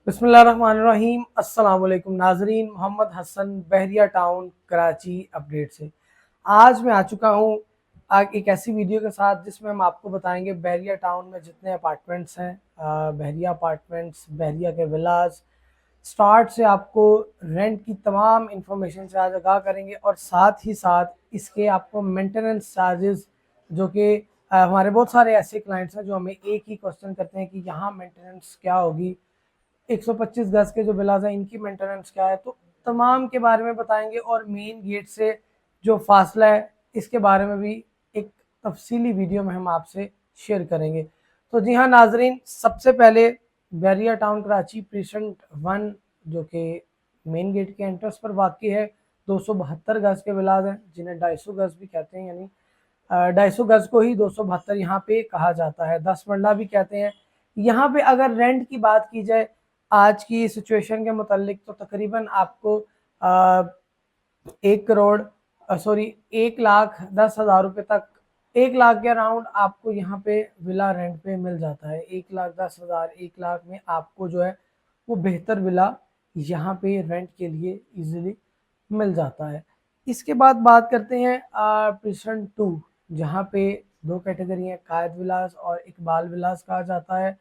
बिस्मिल्लाहिर्रहमानिर्रहीम। अस्सलाम वालेकुम नाजरीन, मोहम्मद हसन बहरिया टाउन कराची अपडेट से आज मैं आ चुका हूँ एक ऐसी वीडियो के साथ जिसमें हम आपको बताएंगे बहरिया टाउन में जितने अपार्टमेंट्स हैं, बहरिया अपार्टमेंट्स, बहरिया के विलास स्टार्ट से आपको रेंट की तमाम इंफॉर्मेशन से आज आगाह करेंगे और साथ ही साथ इसके आपको मेंटेनेंस चार्जेस, जो कि हमारे बहुत सारे ऐसे क्लाइंट्स हैं जो हमें एक ही क्वेश्चन करते हैं कि यहाँ मेंटेनेंस क्या होगी, 125 गज के जो विलास हैं इनकी मेंटेनेंस क्या है, तो तमाम के बारे में बताएंगे और मेन गेट से जो फासला है इसके बारे में भी एक तफसीली वीडियो में हम आपसे शेयर करेंगे। तो जी हाँ नाजरीन, सबसे पहले बहरिया टाउन कराची प्रीसेंट 1 जो कि मेन गेट के एंट्रेंस पर वाक़ई है, 272 गज के विलास हैं जिन्हें 250 गज भी कहते हैं, यानी 250 गज को ही 272 यहाँ पे कहा जाता है, 10 मरला भी कहते हैं। यहाँ पे अगर रेंट की बात की जाए आज की सिचुएशन के मुतालिक तो तकरीबन आपको 1,10,00,000 रुपये तक, 1 लाख के अराउंड आपको यहाँ पे विला रेंट पे मिल जाता है। 1,10,000, 1 लाख में आपको जो है वो बेहतर विला यहाँ पे रेंट के लिए इजीली मिल जाता है। इसके बाद बात करते हैं प्रीसेंट 2, जहाँ पे दो कैटेगरी है, कायद विलास और इकबाल विलास कहा जाता है।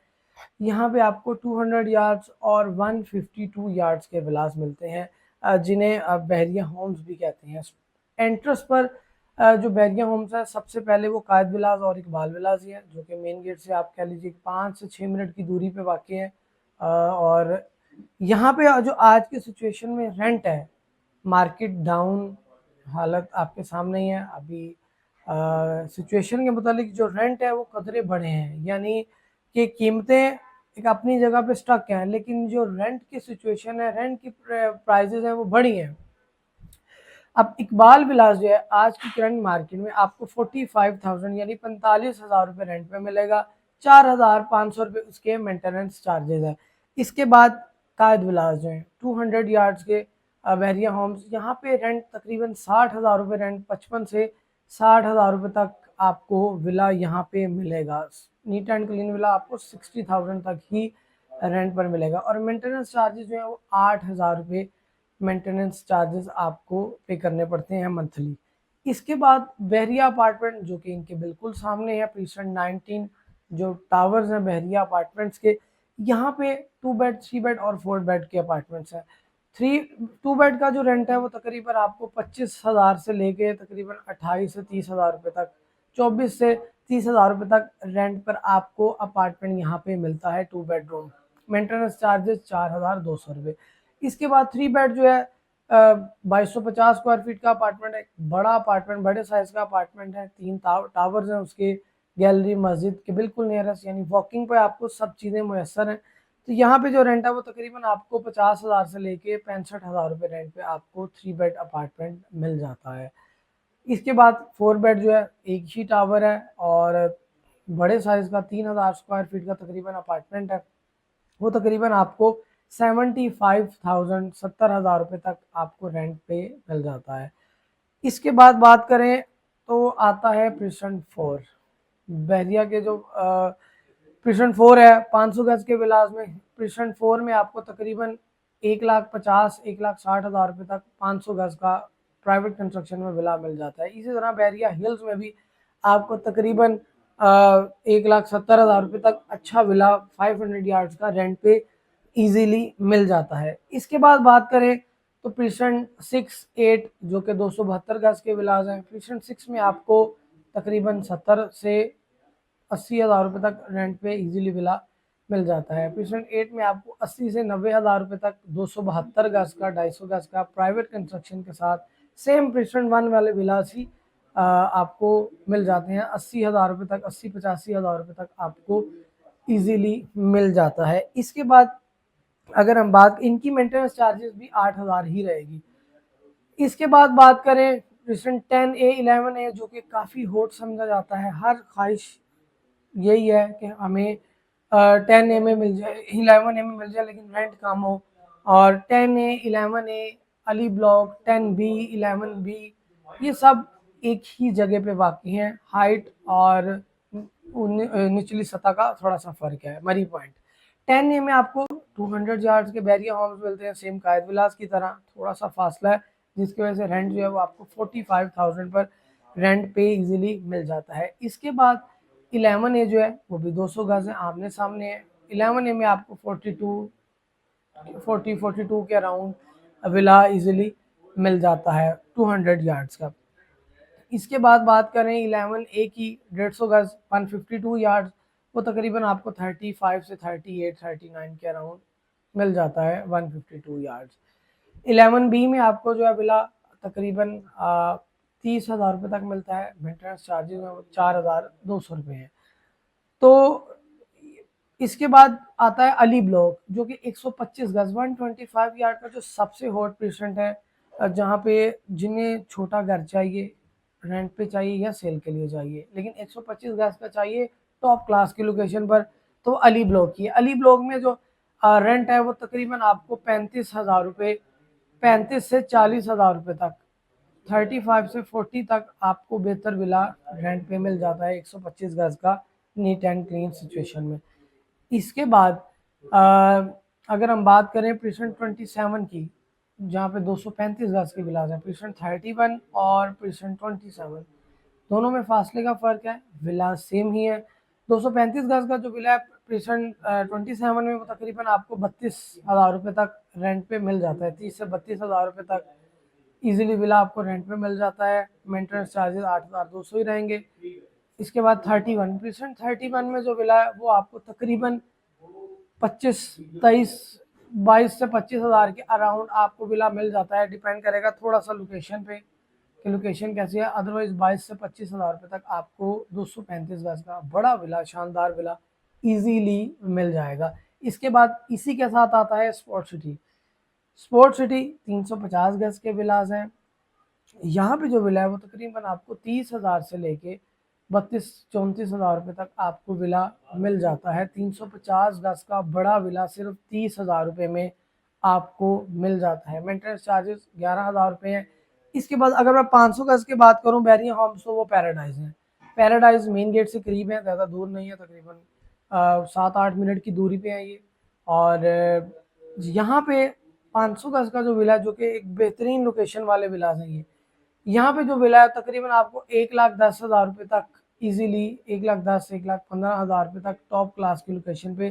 यहाँ पे आपको 200 यार्ड्स और 152 यार्ड्स के विलास मिलते हैं, जिन्हें बहरिया होम्स भी कहते हैं। एंट्रेंस पर जो बहरिया होम्स है, सबसे पहले वो कायद विलास और इकबाल विलास ही है, जो कि मेन गेट से आप कह लीजिए 5 से 6 मिनट की दूरी पे वाक़ई है। और यहाँ पे जो आज की सिचुएशन में रेंट है, मार्केट डाउन हालत आपके सामने ही है। अभी सिचुएशन के मुतालिक जो रेंट है वो कदरे बढ़े हैं, यानी कि कीमतें एक अपनी जगह पे स्टक हैं, लेकिन जो रेंट की सिचुएशन है, रेंट की प्राइजेज हैं वो बढ़ी हैं। अब इकबाल विलास जो है आज की करंट मार्केट में आपको 45,000 यानी 45,000 रुपये रेंट पे मिलेगा। 4,500 रुपये उसके मेंटेनेंस चार्जेज है। इसके बाद कायद विलास जो है 200 यार्ड्स के बहरिया होम्स, यहाँ पे रेंट तकरीबन 60,000 रुपये रेंट, 55 से 60,000 रुपये तक आपको विला यहाँ पे मिलेगा। नीट एंड क्लीन विला आपको 60,000 तक ही रेंट पर मिलेगा और मेंटेनेंस चार्जेस जो है वो 8,000 रुपये मेंटेनेंस चार्जेस आपको पे करने पड़ते हैं मंथली। इसके बाद बहरिया अपार्टमेंट जो कि इनके बिल्कुल सामने है, प्रीसेंट 19 जो टावर्स हैं बहरिया अपार्टमेंट्स के, यहाँ पे 2 बेड, 3 बेड और 4 बेड के अपार्टमेंट्स हैं। 2 बेड का जो रेंट है वो तकरीबन आपको 25,000 से लेके तकरीबन 28 से 30,000 रुपये तक, 24 से 30,000 रुपये तक रेंट पर आपको अपार्टमेंट यहाँ पे मिलता है 2 बेडरूम। मेंटेनेंस चार्जेस 4,200 रुपये। इसके बाद 3 बेड जो है 2250 स्क्वायर फीट का अपार्टमेंट है, बड़ा अपार्टमेंट, बड़े साइज का अपार्टमेंट है, 3 टावर्स हैं उसके, गैलरी मस्जिद के बिल्कुल नियरेस्ट, यानी वॉकिंग पे आपको सब चीज़ें मुयसर हैं। तो यहाँ पे जो रेंट है वो तकरीबन आपको 50,000 से लेके 65,000 रुपये रेंट पे आपको 3 बेड अपार्टमेंट मिल जाता है। इसके बाद 4 बेड जो है, एक ही टावर है और बड़े साइज का 3,000 स्क्वायर फीट का तकरीबन अपार्टमेंट है, वो तकरीबन आपको 75,000, 70,000 रुपये तक आपको रेंट पे मिल जाता है। इसके बाद बात करें तो आता है प्रीसेंट 4, बहरिया के जो प्रीसेंट 4 है 500 गज के विलास में। प्रीसेंट 4 में आपको तकरीबन 1,50,000, 1,60,000 रुपये तक 500 गज का प्राइवेट कंस्ट्रक्शन में विला मिल जाता है। इसी तरह बहरिया हिल्स में भी आपको तकरीबन 1,70,000 रुपये तक अच्छा विला 500 यार्ड्स का रेंट पे इजीली मिल जाता है। इसके बाद बात करें तो प्रीसेंट 6, 8 जो कि 272 गज के विलास हैं, प्रीसेंट 6 में आपको तकरीबन 70 से 80,000 रुपये तक रेंट पे इजीली विला मिल जाता है। प्रीसेंट 8 में आपको 80 से 90,000 रुपये तक 272 गज का, 250 गज का प्राइवेट कंस्ट्रक्शन के साथ सेम प्रीसेंट 1 वाले विलास ही आपको मिल जाते हैं। 80,000 रुपये तक, 80-85,000 रुपये तक आपको इजीली मिल जाता है। इसके बाद अगर हम बात, इनकी मेंटेनेंस चार्जेस भी 8,000 ही रहेगी। इसके बाद बात करें प्रीसेंट 10A, 11A जो कि काफ़ी हॉट समझा जाता है, हर ख्वाहिश यही है कि हमें 10A में मिल जाए, 11A में मिल जाए, लेकिन रेंट कम हो। और 10A, 11A, Ali block, 10B, 11B ये सब एक ही जगह पे वाक़ई हैं। हाइट और निचली सतह का थोड़ा सा फ़र्क है। मरी पॉइंट 10A में आपको 200 यार्ड्स के बैरिया होम्स मिलते हैं, सेम कायद विलास की तरह, थोड़ा सा फासला है जिसकी वजह से रेंट जो है वो आपको 45,000 पर रेंट पे इजीली मिल जाता है। इसके बाद 11A जो है वो भी 200 गज है, आमने सामने है। 11A में आपको 42 के अराउंड विला इजीली मिल जाता है 200 यार्ड्स का। इसके बाद बात करें 11A की 150 गज 152 यार्ड्स, वो तकरीबन आपको 35 से 38-39 के अराउंड मिल जाता है 152 यार्ड्स। 11B में आपको जो है विला तकरीबन 30,000 रुपये तक मिलता है, मेंटेनेंस चार्जेस में 4,200 रुपये है। तो इसके बाद आता है अली ब्लॉक जो कि 125 गज 125 यार्ड का जो सबसे हॉट पेशेंट है, जहाँ पे जिन्हें छोटा घर चाहिए, रेंट पे चाहिए या सेल के लिए चाहिए, लेकिन 125 गज का चाहिए टॉप क्लास की लोकेशन पर, तो अली ब्लॉक की है। अली ब्लॉक में जो रेंट है वो तकरीबन आपको 35,000 रुपये, 35 से 40,000 रुपये तक, 35 से 40 तक आपको बेहतर विला रेंट पे मिल जाता है 125 गज का नीट एंड क्लीन सिचुएशन में। इसके बाद अगर हम बात करें प्रीसेंट 27 की, जहाँ पे 235 गज के विलास हैं, प्रीसेंट 31 और प्रीसेंट 27 दोनों में फासले का फ़र्क है, विला सेम ही है। 235 गज का जो विला है प्रीसेंट 27 में वो तकरीबन आपको 32,000 रुपये तक रेंट पे मिल जाता है, 30 से 32,000 रुपये तक इजीली विला आपको रेंट पे मिल जाता है। मेंटेनेंस चार्जेस 8,200 ही रहेंगे। इसके बाद 31 प्रीसेंट 31 में जो विला है वो आपको तकरीबन 22 से 25,000 के अराउंड आपको विला मिल जाता है। डिपेंड करेगा थोड़ा सा लोकेशन पे कि लोकेशन कैसी है, अदरवाइज 22 से 25,000 रुपये तक आपको 235 गज का बड़ा विला, शानदार विला इजीली मिल जाएगा। इसके बाद इसी के साथ आता है स्पोर्ट सिटी। स्पोर्ट सिटी 350 गज के विलास हैं। यहाँ पे जो विला है वो तकरीबन आपको 30,000 से लेके 32-34,000 रुपये तक आपको विला मिल जाता है। 350 गज का बड़ा विला सिर्फ 30,000 रुपये में आपको मिल जाता है। मेंटेनेंस चार्जेस 11,000 रुपये हैं। इसके बाद अगर मैं 500 गज की बात करूँ बैरिया होम्स, तो वो पैराडाइज है। पैराडाइज मेन गेट से करीब है, ज़्यादा दूर नहीं है, तकरीबन 7-8 मिनट की दूरी पे है ये। और यहाँ पे 500 गज का जो विला, जो कि एक बेहतरीन लोकेशन वाले विलास हैं ये, यहाँ पे जो विला है तकरीबन आपको 1,10,000 रुपये तक इजीली, 1,10,000 1,15,000 रुपये तक टॉप क्लास की लोकेशन पे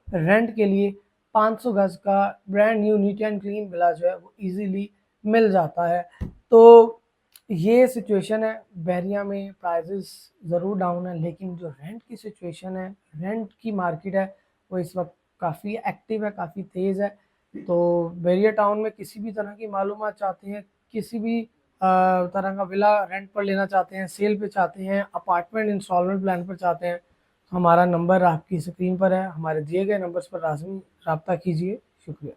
रेंट के लिए 500 गज का brand new neat and clean villa जो है वो इजीली मिल जाता है। तो ये सिचुएशन है बैरिया में। प्राइजेस ज़रूर डाउन है, लेकिन जो रेंट की सिचुएशन है, रेंट की मार्केट है, वो इस वक्त काफ़ी एक्टिव है, काफ़ी तेज़ है। तो बैरिया टाउन में किसी भी तरह की मालूमात चाहते हैं, किसी भी तरह का विला रेंट पर लेना चाहते हैं, सेल पे चाहते हैं, अपार्टमेंट इंस्टॉलमेंट प्लान पर चाहते हैं, हमारा नंबर आपकी स्क्रीन पर है, हमारे दिए गए नंबर्स पर लाजमी रब्ता कीजिए। शुक्रिया।